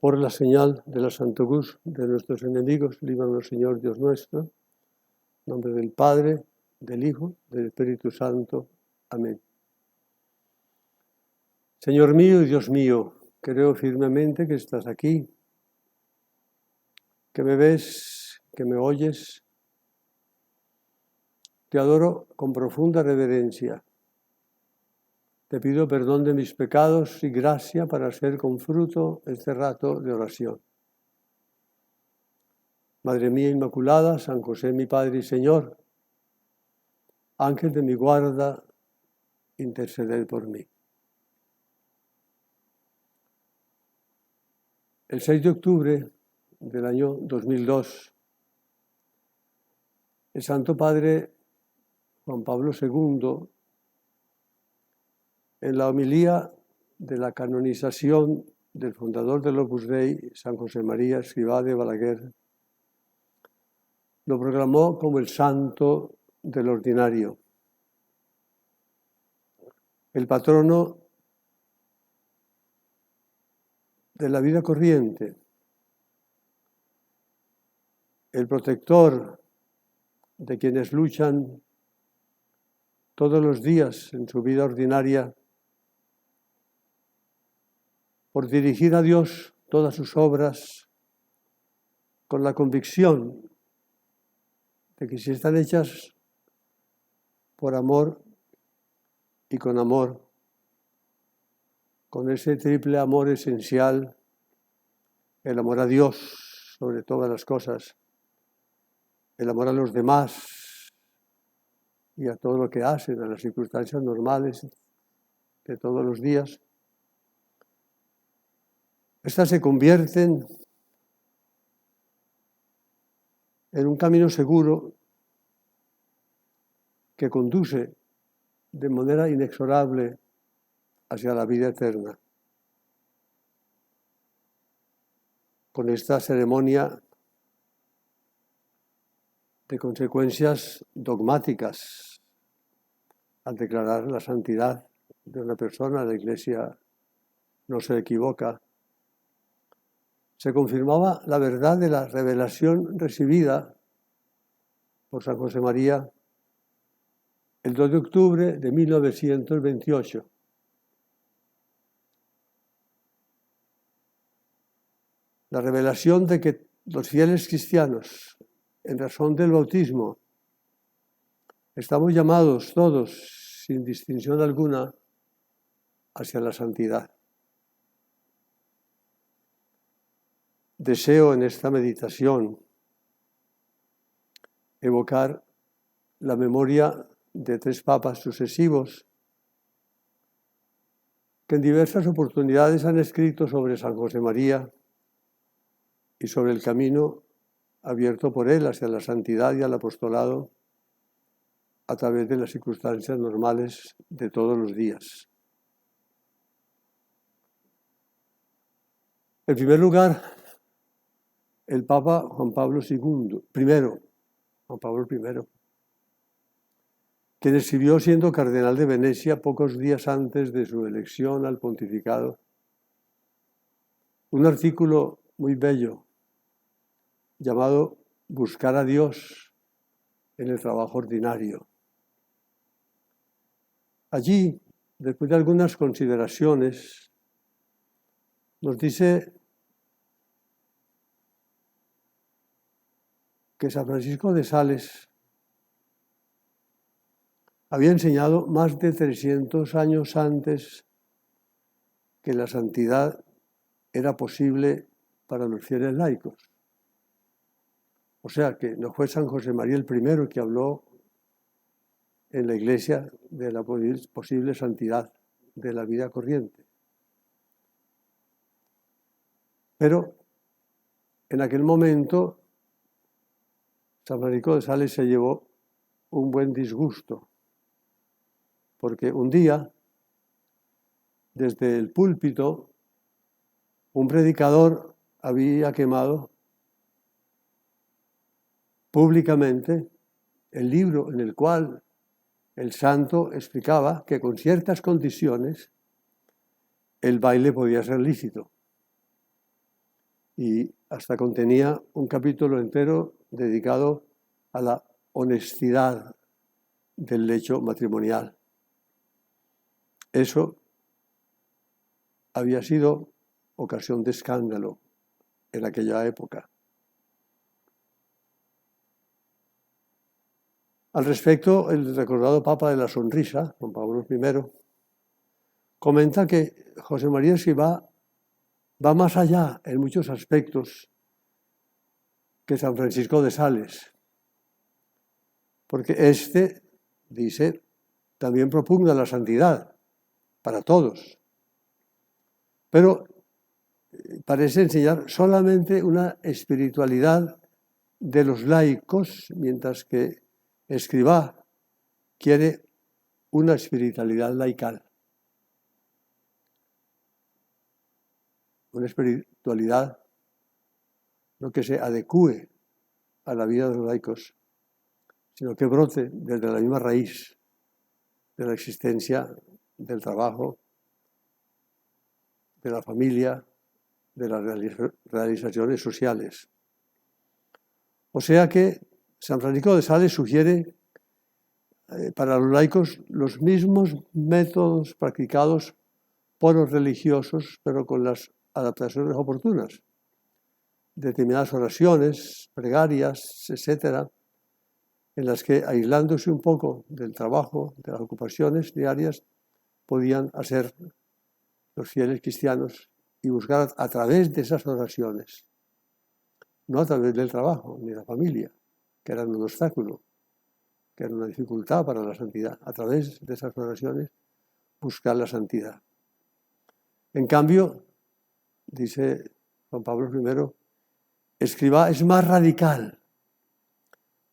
Por la señal de la Santa Cruz de nuestros enemigos, líbranos, Señor Dios nuestro, en nombre del Padre, del Hijo, del Espíritu Santo. Amén. Señor mío y Dios mío, creo firmemente que estás aquí, que me ves, que me oyes. Te adoro con profunda reverencia. Te pido perdón de mis pecados y gracia para hacer con fruto este rato de oración. Madre mía Inmaculada, San José mi Padre y Señor, Ángel de mi guarda, interceded por mí. El 6 de octubre del año 2002, el Santo Padre Juan Pablo II, en la homilía de la canonización del fundador del Opus Dei, San José María Escrivá de Balaguer, lo proclamó como el santo del ordinario, el patrono de la vida corriente, el protector de quienes luchan todos los días en su vida ordinaria por dirigir a Dios todas sus obras con la convicción de que si están hechas por amor y con amor, con ese triple amor esencial, el amor a Dios sobre todas las cosas, el amor a los demás y a todo lo que hacen, a las circunstancias normales de todos los días, estas se convierten en un camino seguro que conduce de manera inexorable hacia la vida eterna. Con esta ceremonia de consecuencias dogmáticas, al declarar la santidad de una persona, la Iglesia no se equivoca, se confirmaba la verdad de la revelación recibida por San José María el 2 de octubre de 1928. La revelación de que los fieles cristianos, en razón del bautismo, estamos llamados todos, sin distinción alguna, hacia la santidad. Deseo en esta meditación evocar la memoria de 3 papas sucesivos que en diversas oportunidades han escrito sobre San José María y sobre el camino abierto por él hacia la santidad y al apostolado a través de las circunstancias normales de todos los días. En primer lugar, el Papa Juan Pablo II, Juan Pablo I, quien escribió siendo cardenal de Venecia pocos días antes de su elección al pontificado, un artículo muy bello llamado Buscar a Dios en el trabajo ordinario. Allí, después de algunas consideraciones, nos dice que San Francisco de Sales había enseñado más de 300 años antes que la santidad era posible para los fieles laicos. O sea que no fue San José María el primero que habló en la Iglesia de la posible santidad de la vida corriente. Pero en aquel momento San Francisco de Sales se llevó un buen disgusto, porque un día, desde el púlpito, un predicador había quemado públicamente el libro en el cual el santo explicaba que con ciertas condiciones el baile podía ser lícito. y hasta contenía un capítulo entero dedicado a la honestidad del lecho matrimonial. Eso había sido ocasión de escándalo en aquella época. Al respecto, el recordado Papa de la Sonrisa, Juan Pablo I, comenta que José María Escrivá va más allá en muchos aspectos que San Francisco de Sales, porque este, dice, también propugna la santidad para todos, pero parece enseñar solamente una espiritualidad de los laicos, mientras que Escrivá quiere una espiritualidad laical, una espiritualidad no que se adecúe a la vida de los laicos, sino que brote desde la misma raíz de la existencia, del trabajo, de la familia, de las realizaciones sociales. O sea que San Francisco de Sales sugiere para los laicos los mismos métodos practicados por los religiosos, pero con las adaptaciones oportunas. Determinadas oraciones, plegarias, etcétera, en las que, aislándose un poco del trabajo, de las ocupaciones diarias, podían hacer los fieles cristianos y buscar a través de esas oraciones, no a través del trabajo ni de la familia, que eran un obstáculo, que era una dificultad para la santidad, a través de esas oraciones buscar la santidad. En cambio, dice Juan Pablo I, Escrivá es más radical.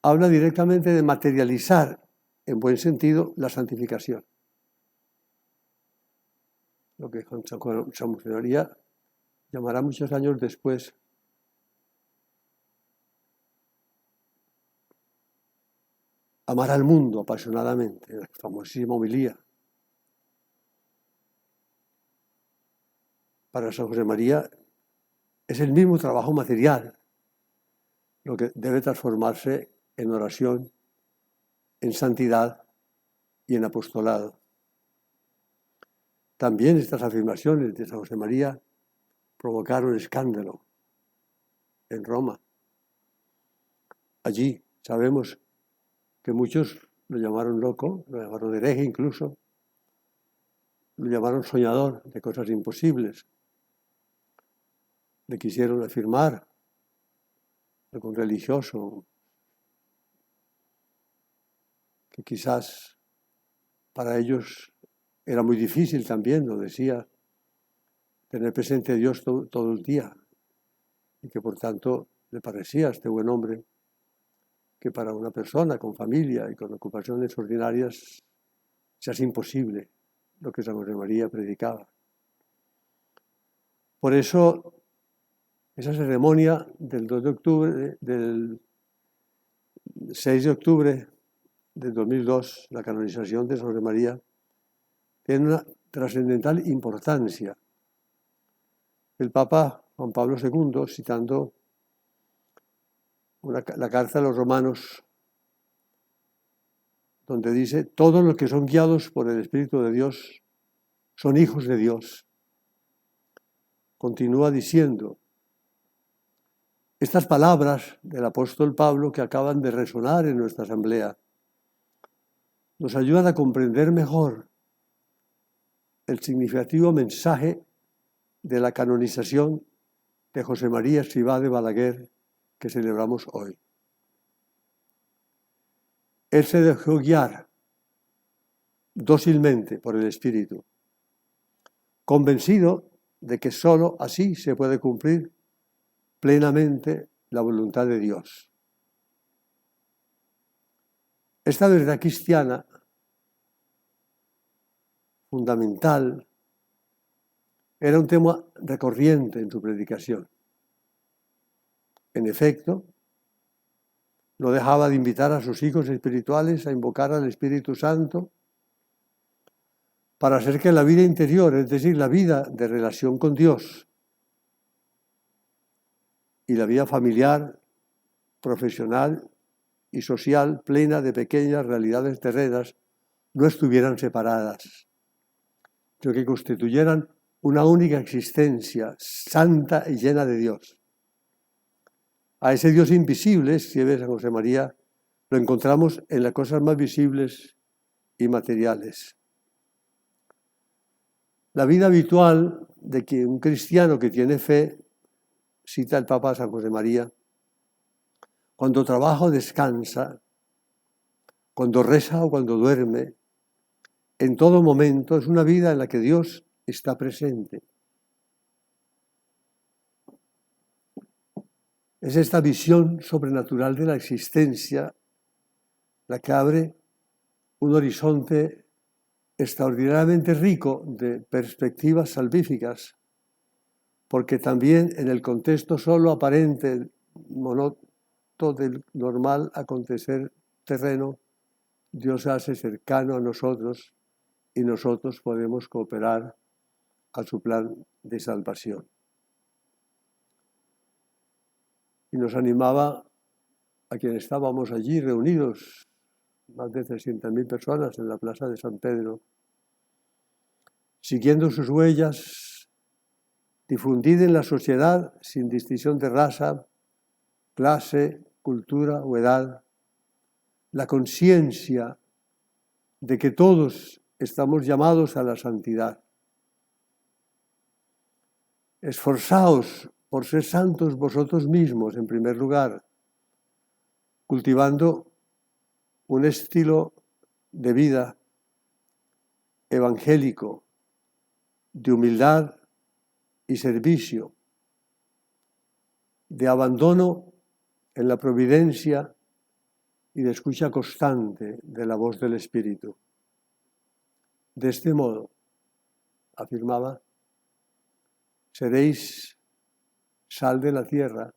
Habla directamente de materializar, en buen sentido, la santificación. Lo que San José María llamará muchos años después amar al mundo apasionadamente, la famosísima homilía. Para San José María es el mismo trabajo material lo que debe transformarse en oración, en santidad y en apostolado. También estas afirmaciones de San José María provocaron escándalo en Roma. Allí sabemos que muchos lo llamaron loco, lo llamaron hereje incluso, lo llamaron soñador de cosas imposibles. Le quisieron afirmar algún religioso que quizás para ellos era muy difícil también, lo decía, tener presente a Dios todo el día y que por tanto le parecía a este buen hombre que para una persona con familia y con ocupaciones ordinarias se hace imposible lo que San José María predicaba. Por eso, esa ceremonia del 2 de octubre, del 6 de octubre del 2002, la canonización de San José María, tiene una trascendental importancia. El Papa Juan Pablo II, citando la carta a los romanos, donde dice, todos los que son guiados por el Espíritu de Dios son hijos de Dios. Continúa diciendo, estas palabras del apóstol Pablo que acaban de resonar en nuestra asamblea nos ayudan a comprender mejor el significativo mensaje de la canonización de José María Escrivá de Balaguer que celebramos hoy. Él se dejó guiar dócilmente por el Espíritu, convencido de que sólo así se puede cumplir plenamente la voluntad de Dios. Esta verdad cristiana, fundamental, era un tema recurrente en su predicación. En efecto, no dejaba de invitar a sus hijos espirituales a invocar al Espíritu Santo para hacer que la vida interior, es decir, la vida de relación con Dios, y la vida familiar, profesional y social plena de pequeñas realidades terrenas no estuvieran separadas, sino que constituyeran una única existencia santa y llena de Dios. A ese Dios invisible, escribe San José María, lo encontramos en las cosas más visibles y materiales. La vida habitual de que un cristiano que tiene fe, cita el Papa San José María, cuando trabaja o descansa, cuando reza o cuando duerme, en todo momento es una vida en la que Dios está presente. Es esta visión sobrenatural de la existencia la que abre un horizonte extraordinariamente rico de perspectivas salvíficas, porque también en el contexto solo aparente, monótono del normal acontecer terreno, Dios se hace cercano a nosotros y nosotros podemos cooperar a su plan de salvación. Y nos animaba a quienes estábamos allí reunidos, más de 300.000 personas en la plaza de San Pedro, siguiendo sus huellas, difundid en la sociedad sin distinción de raza, clase, cultura o edad, la conciencia de que todos estamos llamados a la santidad. Esforzaos por ser santos vosotros mismos, en primer lugar, cultivando un estilo de vida evangélico, de humildad y servicio, de abandono en la providencia y de escucha constante de la voz del Espíritu. De este modo, afirmaba, seréis sal de la tierra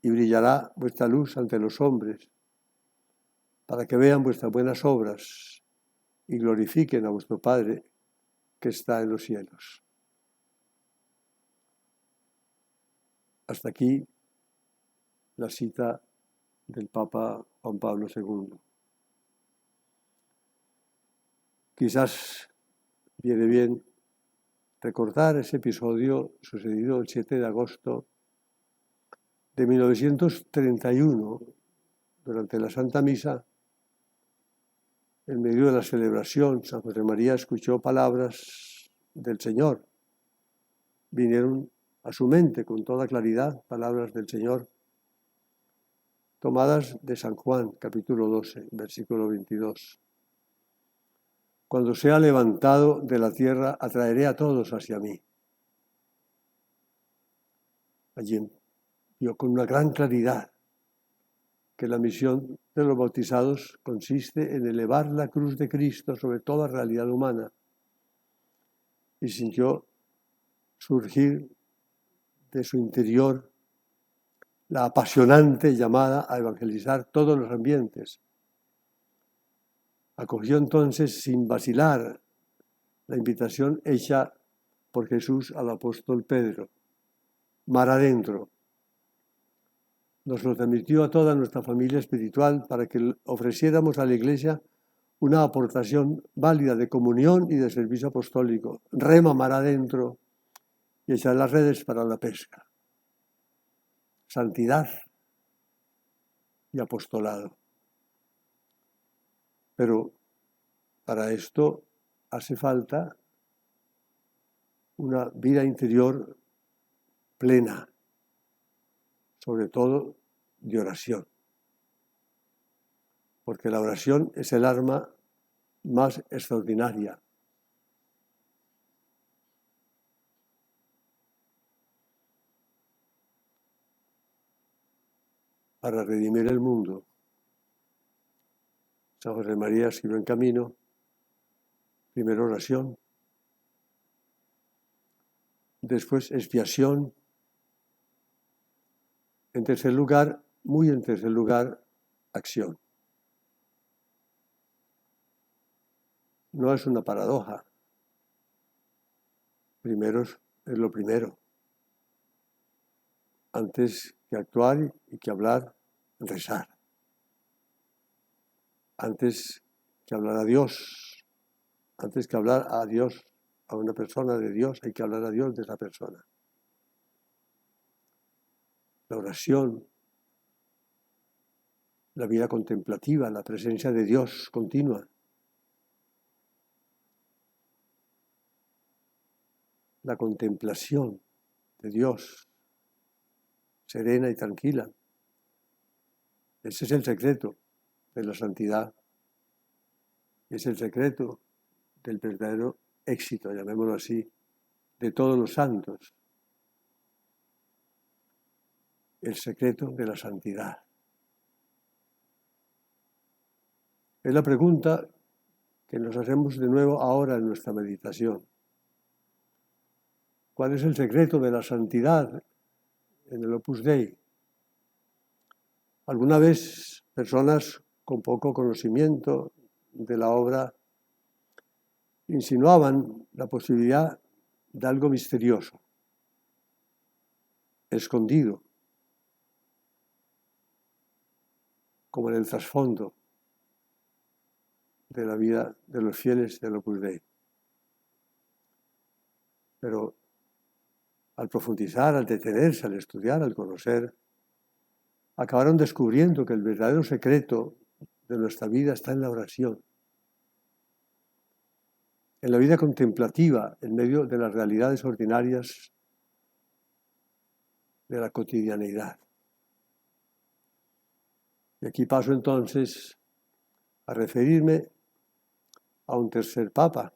y brillará vuestra luz ante los hombres, para que vean vuestras buenas obras y glorifiquen a vuestro Padre que está en los cielos. Hasta aquí la cita del Papa Juan Pablo II. Quizás viene bien recordar ese episodio sucedido el 7 de agosto de 1931, durante la Santa Misa. En medio de la celebración, San José María escuchó palabras del Señor. Vinieron a su mente con toda claridad palabras del Señor, tomadas de San Juan, capítulo 12, versículo 22. Cuando sea levantado de la tierra, atraeré a todos hacia mí. Allí vio con una gran claridad que la misión de los bautizados consiste en elevar la cruz de Cristo sobre toda realidad humana, y sintió surgir de su interior la apasionante llamada a evangelizar todos los ambientes. Acogió entonces sin vacilar la invitación hecha por Jesús al apóstol Pedro, mar adentro. Nos lo transmitió a toda nuestra familia espiritual para que ofreciéramos a la Iglesia una aportación válida de comunión y de servicio apostólico. Rema mar adentro y echar las redes para la pesca. Santidad y apostolado. Pero para esto hace falta una vida interior plena, sobre todo de oración, porque la oración es el arma más extraordinaria para redimir el mundo. San José María escribió en Camino, primero oración, después expiación, en tercer lugar, muy en tercer lugar, acción. No es una paradoja. Primero es lo primero. antes que actuar y que hablar, rezar. Antes que hablar a Dios, antes que hablar a Dios, a una persona de Dios, hay que hablar a Dios de esa persona. La oración, la vida contemplativa, la presencia de Dios continua. La contemplación de Dios, serena y tranquila. Ese es el secreto de la santidad. Es el secreto del verdadero éxito, llamémoslo así, de todos los santos. El secreto de la santidad. Es la pregunta que nos hacemos de nuevo ahora en nuestra meditación. ¿Cuál es el secreto de la santidad en el Opus Dei? Alguna vez personas con poco conocimiento de la obra insinuaban la posibilidad de algo misterioso, escondido, como en el trasfondo de la vida de los fieles del Opus Dei. Pero al profundizar, al detenerse, al estudiar, al conocer, acabaron descubriendo que el verdadero secreto de nuestra vida está en la oración, en la vida contemplativa, en medio de las realidades ordinarias de la cotidianeidad. Y aquí paso entonces a referirme a un tercer papa,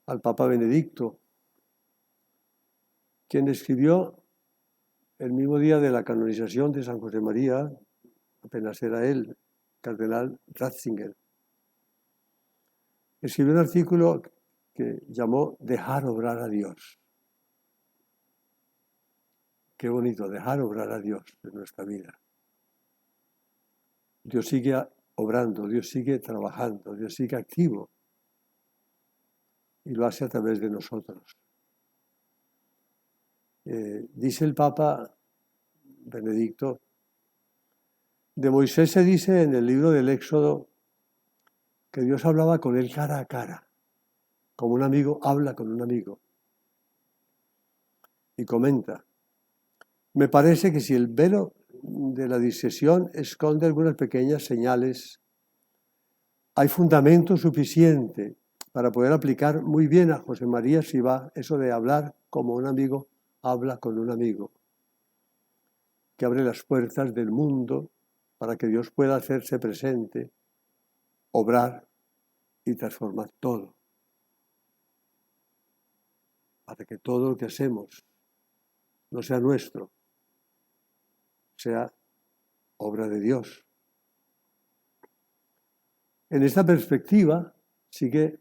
al Papa Benedicto, quien escribió el mismo día de la canonización de San José María, apenas era él, cardenal Ratzinger. Escribió un artículo que llamó Dejar obrar a Dios. Qué bonito, dejar obrar a Dios en nuestra vida. Dios sigue obrando, Dios sigue trabajando, Dios sigue activo y lo hace a través de nosotros. Dice el Papa Benedicto, de Moisés se dice en el libro del Éxodo que Dios hablaba con él cara a cara, como un amigo habla con un amigo. Y comenta, me parece que si el velo de la disecesión esconde algunas pequeñas señales, hay fundamento suficiente para poder aplicar muy bien a José María Escrivá eso de hablar como un amigo habla con un amigo, que abre las puertas del mundo para que Dios pueda hacerse presente, obrar y transformar todo. Para que todo lo que hacemos no sea nuestro, sea obra de Dios. En esta perspectiva, sigue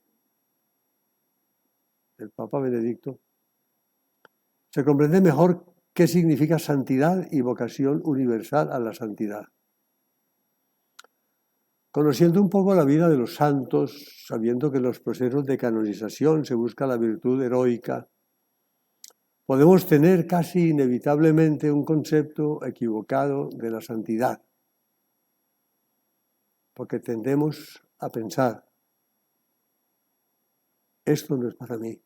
el Papa Benedicto, se comprende mejor qué significa santidad y vocación universal a la santidad. Conociendo un poco la vida de los santos, sabiendo que en los procesos de canonización se busca la virtud heroica, podemos tener casi inevitablemente un concepto equivocado de la santidad, porque tendemos a pensar, esto no es para mí.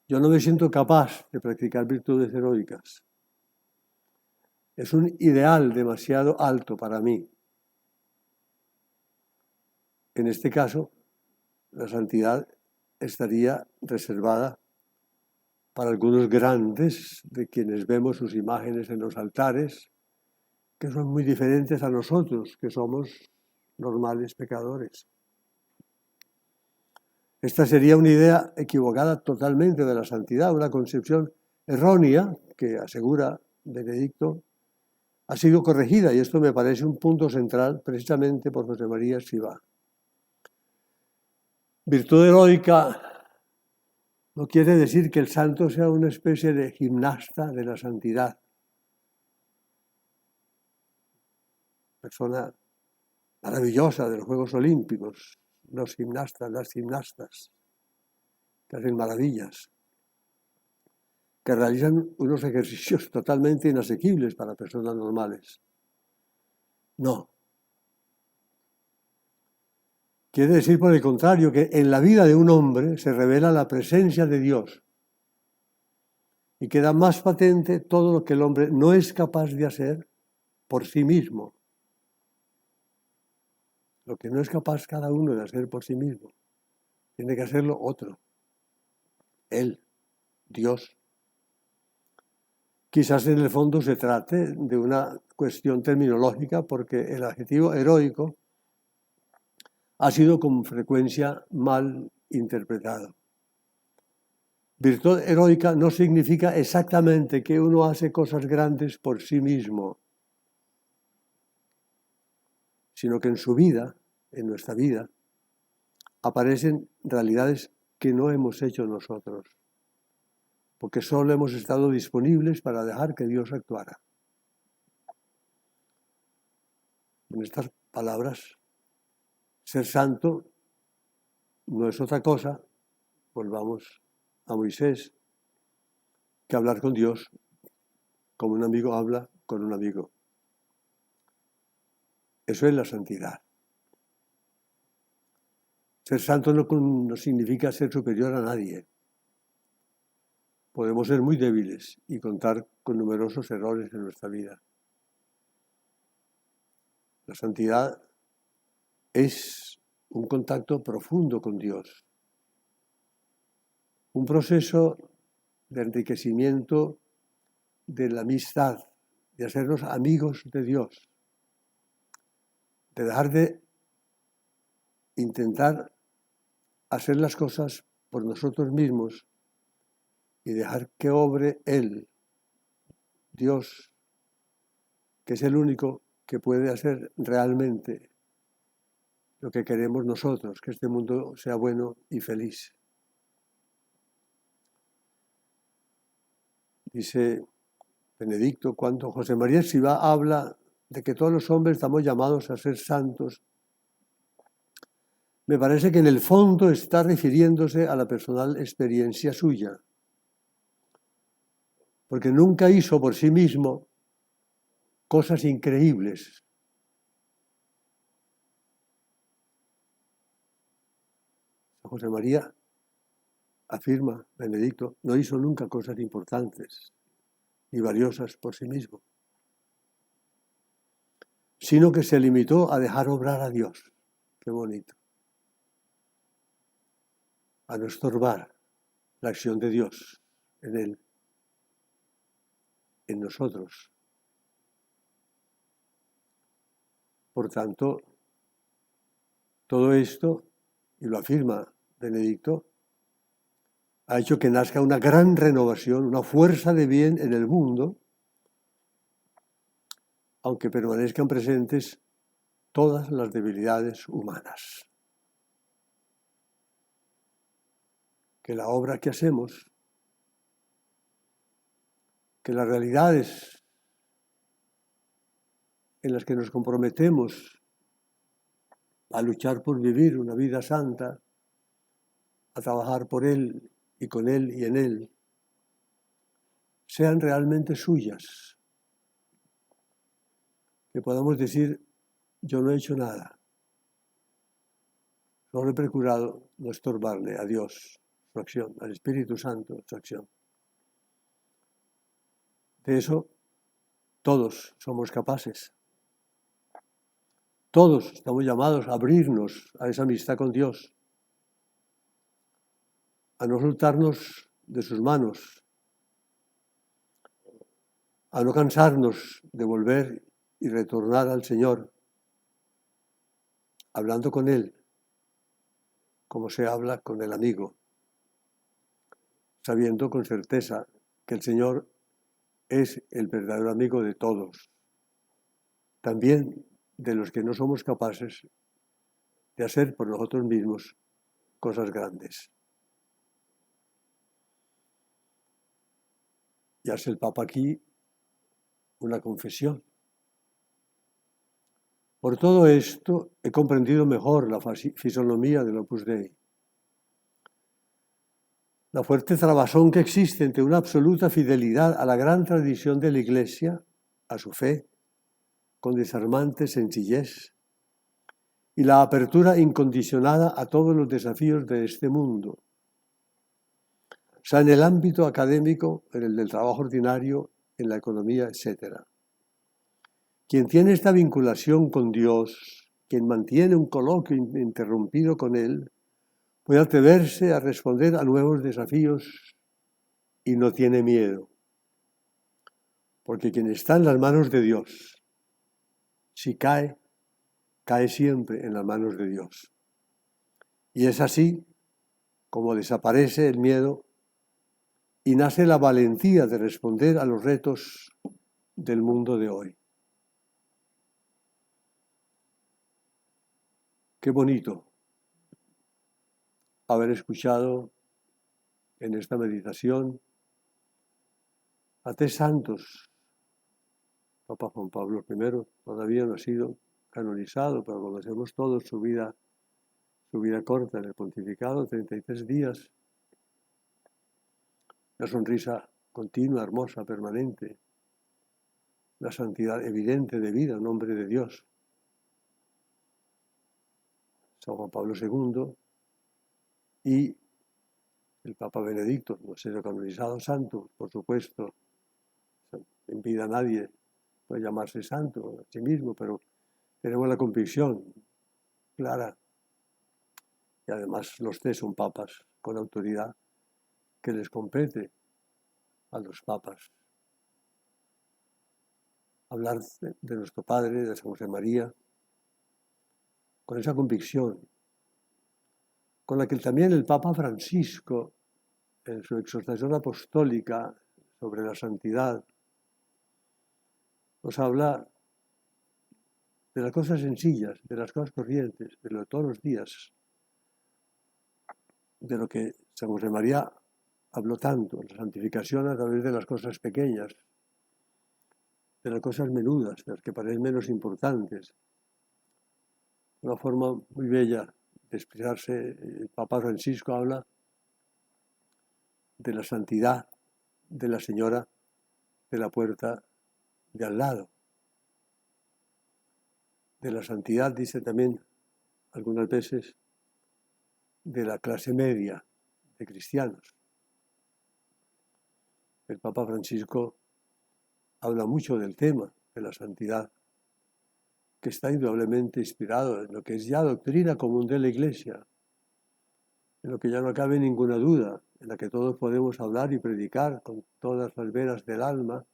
Yo no me siento capaz de practicar virtudes heroicas. Es un ideal demasiado alto para mí. En este caso, la santidad estaría reservada para algunos grandes de quienes vemos sus imágenes en los altares, que son muy diferentes a nosotros, que somos normales pecadores. Esta sería una idea equivocada totalmente de la santidad, una concepción errónea que, asegura Benedicto, ha sido corregida, y esto me parece un punto central precisamente por José María Escrivá. Virtud heroica no quiere decir que el santo sea una especie de gimnasta de la santidad. Persona maravillosa de los Juegos Olímpicos, los gimnastas, las gimnastas, que hacen maravillas. que realizan unos ejercicios totalmente inasequibles para personas normales. No. Quiere decir, por el contrario, que en la vida de un hombre se revela la presencia de Dios y queda más patente todo lo que el hombre no es capaz de hacer por sí mismo. Lo que no es capaz cada uno de hacer por sí mismo, tiene que hacerlo otro. Él, Dios. Quizás en el fondo se trate de una cuestión terminológica, porque el adjetivo heroico ha sido con frecuencia mal interpretado. Virtud heroica no significa exactamente que uno hace cosas grandes por sí mismo, sino que en su vida, en nuestra vida, aparecen realidades que no hemos hecho nosotros, porque solo hemos estado disponibles para dejar que Dios actuara. En estas palabras, ser santo no es otra cosa, volvamos a Moisés, que hablar con Dios como un amigo habla con un amigo. Eso es la santidad. Ser santo no significa ser superior a nadie. Podemos ser muy débiles y contar con numerosos errores en nuestra vida. La santidad es un contacto profundo con Dios, un proceso de enriquecimiento de la amistad, de hacernos amigos de Dios, de dejar de intentar hacer las cosas por nosotros mismos y dejar que obre Él, Dios, que es el único que puede hacer realmente lo que queremos nosotros, que este mundo sea bueno y feliz. Dice Benedicto, cuando José María Escrivá habla de que todos los hombres estamos llamados a ser santos, me parece que en el fondo está refiriéndose a la personal experiencia suya, porque nunca hizo por sí mismo cosas increíbles. José María, afirma Benedicto, no hizo nunca cosas importantes ni valiosas por sí mismo, sino que se limitó a dejar obrar a Dios. Qué bonito. A no estorbar la acción de Dios en Él, en nosotros. Por tanto, todo esto, y lo afirma Benedicto, ha hecho que nazca una gran renovación, una fuerza de bien en el mundo, aunque permanezcan presentes todas las debilidades humanas. Que la obra que hacemos, que las realidades en las que nos comprometemos a luchar por vivir una vida santa, a trabajar por Él y con Él y en Él, sean realmente suyas. Que podamos decir, yo no he hecho nada, solo he procurado no estorbarle a Dios su acción, al Espíritu Santo su acción. De eso todos somos capaces. Todos estamos llamados a abrirnos a esa amistad con Dios, a no soltarnos de sus manos, a no cansarnos de volver y retornar al Señor, hablando con Él, como se habla con el amigo, sabiendo con certeza que el Señor es el verdadero amigo de todos, también de los que no somos capaces de hacer por nosotros mismos cosas grandes. Y hace el Papa aquí una confesión. Por todo esto he comprendido mejor la fisonomía del Opus Dei. la fuerte trabazón que existe entre una absoluta fidelidad a la gran tradición de la Iglesia, a su fe, con desarmante sencillez, y la apertura incondicionada a todos los desafíos de este mundo, sea en el ámbito académico, en el del trabajo ordinario, en la economía, etc. Quien tiene esta vinculación con Dios, quien mantiene un coloquio ininterrumpido con Él, puede atreverse a responder a nuevos desafíos y no tiene miedo. Porque quien está en las manos de Dios, si cae, cae siempre en las manos de Dios. Y es así como desaparece el miedo y nace la valentía de responder a los retos del mundo de hoy. Qué bonito haber escuchado en esta meditación a 3 santos. Papa Juan Pablo I todavía no ha sido canonizado, pero conocemos todos su vida corta en el pontificado, 33 días. Una sonrisa continua, hermosa, permanente. La santidad evidente de vida, un hombre de Dios. San Juan Pablo II y el Papa Benedicto, no ha sido canonizado santo, por supuesto. En vida nadie puede llamarse santo a sí mismo, pero tenemos la convicción clara. Y además los 3 son papas con autoridad que les compete a los papas. Hablar de nuestro Padre, de San José María, con esa convicción, con la que también el Papa Francisco, en su exhortación apostólica sobre la santidad, nos habla de las cosas sencillas, de las cosas corrientes, de lo de todos los días, de lo que San José María habló tanto, la santificación a través de las cosas pequeñas, de las cosas menudas, de las que parecen menos importantes. Una forma muy bella de expresarse, el Papa Francisco habla de la santidad de la señora de la puerta de al lado. De la santidad, dice también algunas veces, de la clase media de cristianos. El Papa Francisco habla mucho del tema de la santidad, que está indudablemente inspirado en lo que es ya doctrina común de la Iglesia, en lo que ya no cabe ninguna duda, en la que todos podemos hablar y predicar con todas las veras del alma,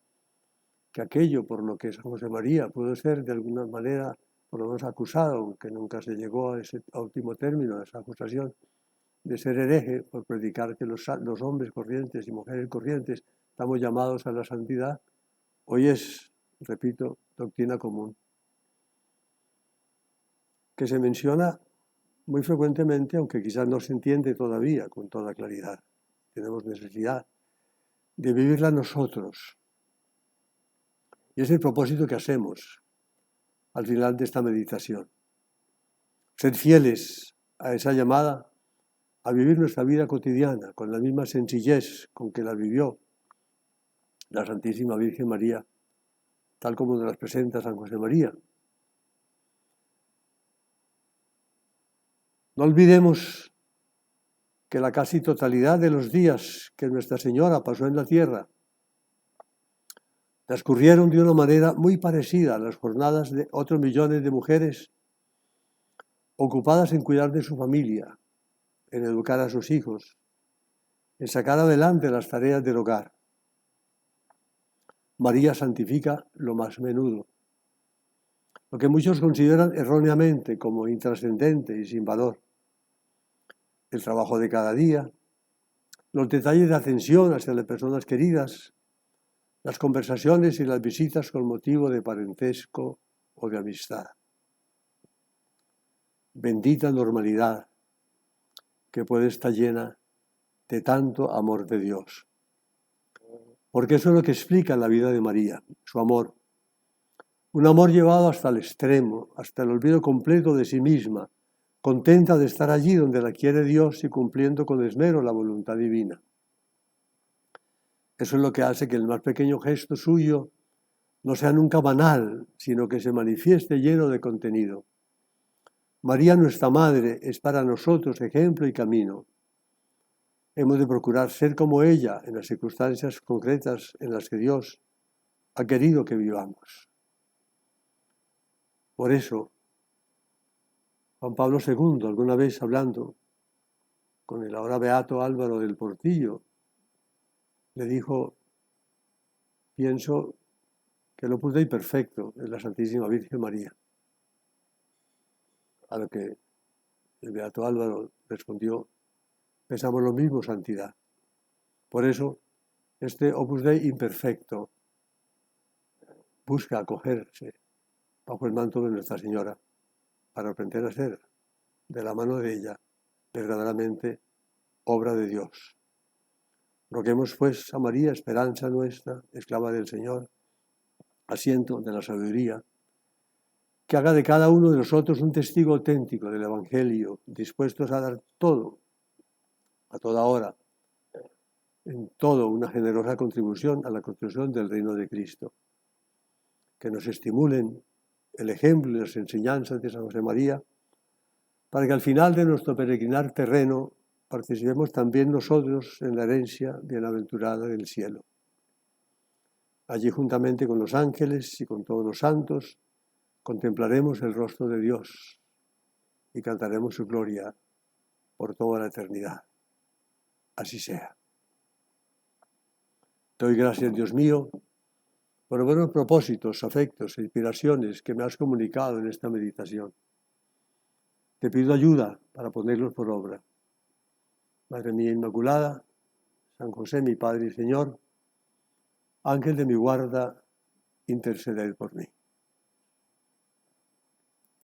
que aquello por lo que San José María pudo ser de alguna manera por lo menos acusado, aunque nunca se llegó a ese último término, a esa acusación de ser hereje por predicar que los hombres corrientes y mujeres corrientes estamos llamados a la santidad, hoy es, repito, doctrina común, que se menciona muy frecuentemente, aunque quizás no se entiende todavía con toda claridad. Tenemos necesidad de vivirla nosotros. Y es el propósito que hacemos al final de esta meditación. Ser fieles a esa llamada a vivir nuestra vida cotidiana con la misma sencillez con que la vivió la Santísima Virgen María, tal como nos las presenta San José María. No olvidemos que la casi totalidad de los días que Nuestra Señora pasó en la tierra transcurrieron de una manera muy parecida a las jornadas de otros millones de mujeres ocupadas en cuidar de su familia, en educar a sus hijos, en sacar adelante las tareas del hogar. María santifica lo más menudo, lo que muchos consideran erróneamente como intrascendente y sin valor. El trabajo de cada día, los detalles de atención hacia las personas queridas, las conversaciones y las visitas con motivo de parentesco o de amistad. Bendita normalidad que puede estar llena de tanto amor de Dios. Porque eso es lo que explica la vida de María, su amor. Un amor llevado hasta el extremo, hasta el olvido completo de sí misma, contenta de estar allí donde la quiere Dios y cumpliendo con esmero la voluntad divina. Eso es lo que hace que el más pequeño gesto suyo no sea nunca banal, sino que se manifieste lleno de contenido. María, nuestra Madre, es para nosotros ejemplo y camino. Hemos de procurar ser como ella en las circunstancias concretas en las que Dios ha querido que vivamos. Por eso, Juan Pablo II, alguna vez hablando con el ahora beato Álvaro del Portillo, le dijo: pienso que el Opus Dei perfecto es la Santísima Virgen María. A lo que el beato Álvaro respondió: pensamos lo mismo, santidad. Por eso, este Opus Dei imperfecto busca acogerse bajo el manto de Nuestra Señora para aprender a ser, de la mano de ella, verdaderamente obra de Dios. Roguemos pues a María, esperanza nuestra, esclava del Señor, asiento de la sabiduría, que haga de cada uno de nosotros un testigo auténtico del Evangelio, dispuestos a dar todo, a toda hora, en todo una generosa contribución a la construcción del reino de Cristo. Que nos estimulen el ejemplo y las enseñanzas de San José María, para que al final de nuestro peregrinar terreno participemos también nosotros en la herencia bienaventurada del cielo. Allí, juntamente con los ángeles y con todos los santos, contemplaremos el rostro de Dios y cantaremos su gloria por toda la eternidad. Así sea. Te doy gracias, Dios mío, por los buenos propósitos, afectos e inspiraciones que me has comunicado en esta meditación. Te pido ayuda para ponerlos por obra. Madre mía Inmaculada, San José, mi Padre y Señor, Ángel de mi guarda, interceded por mí.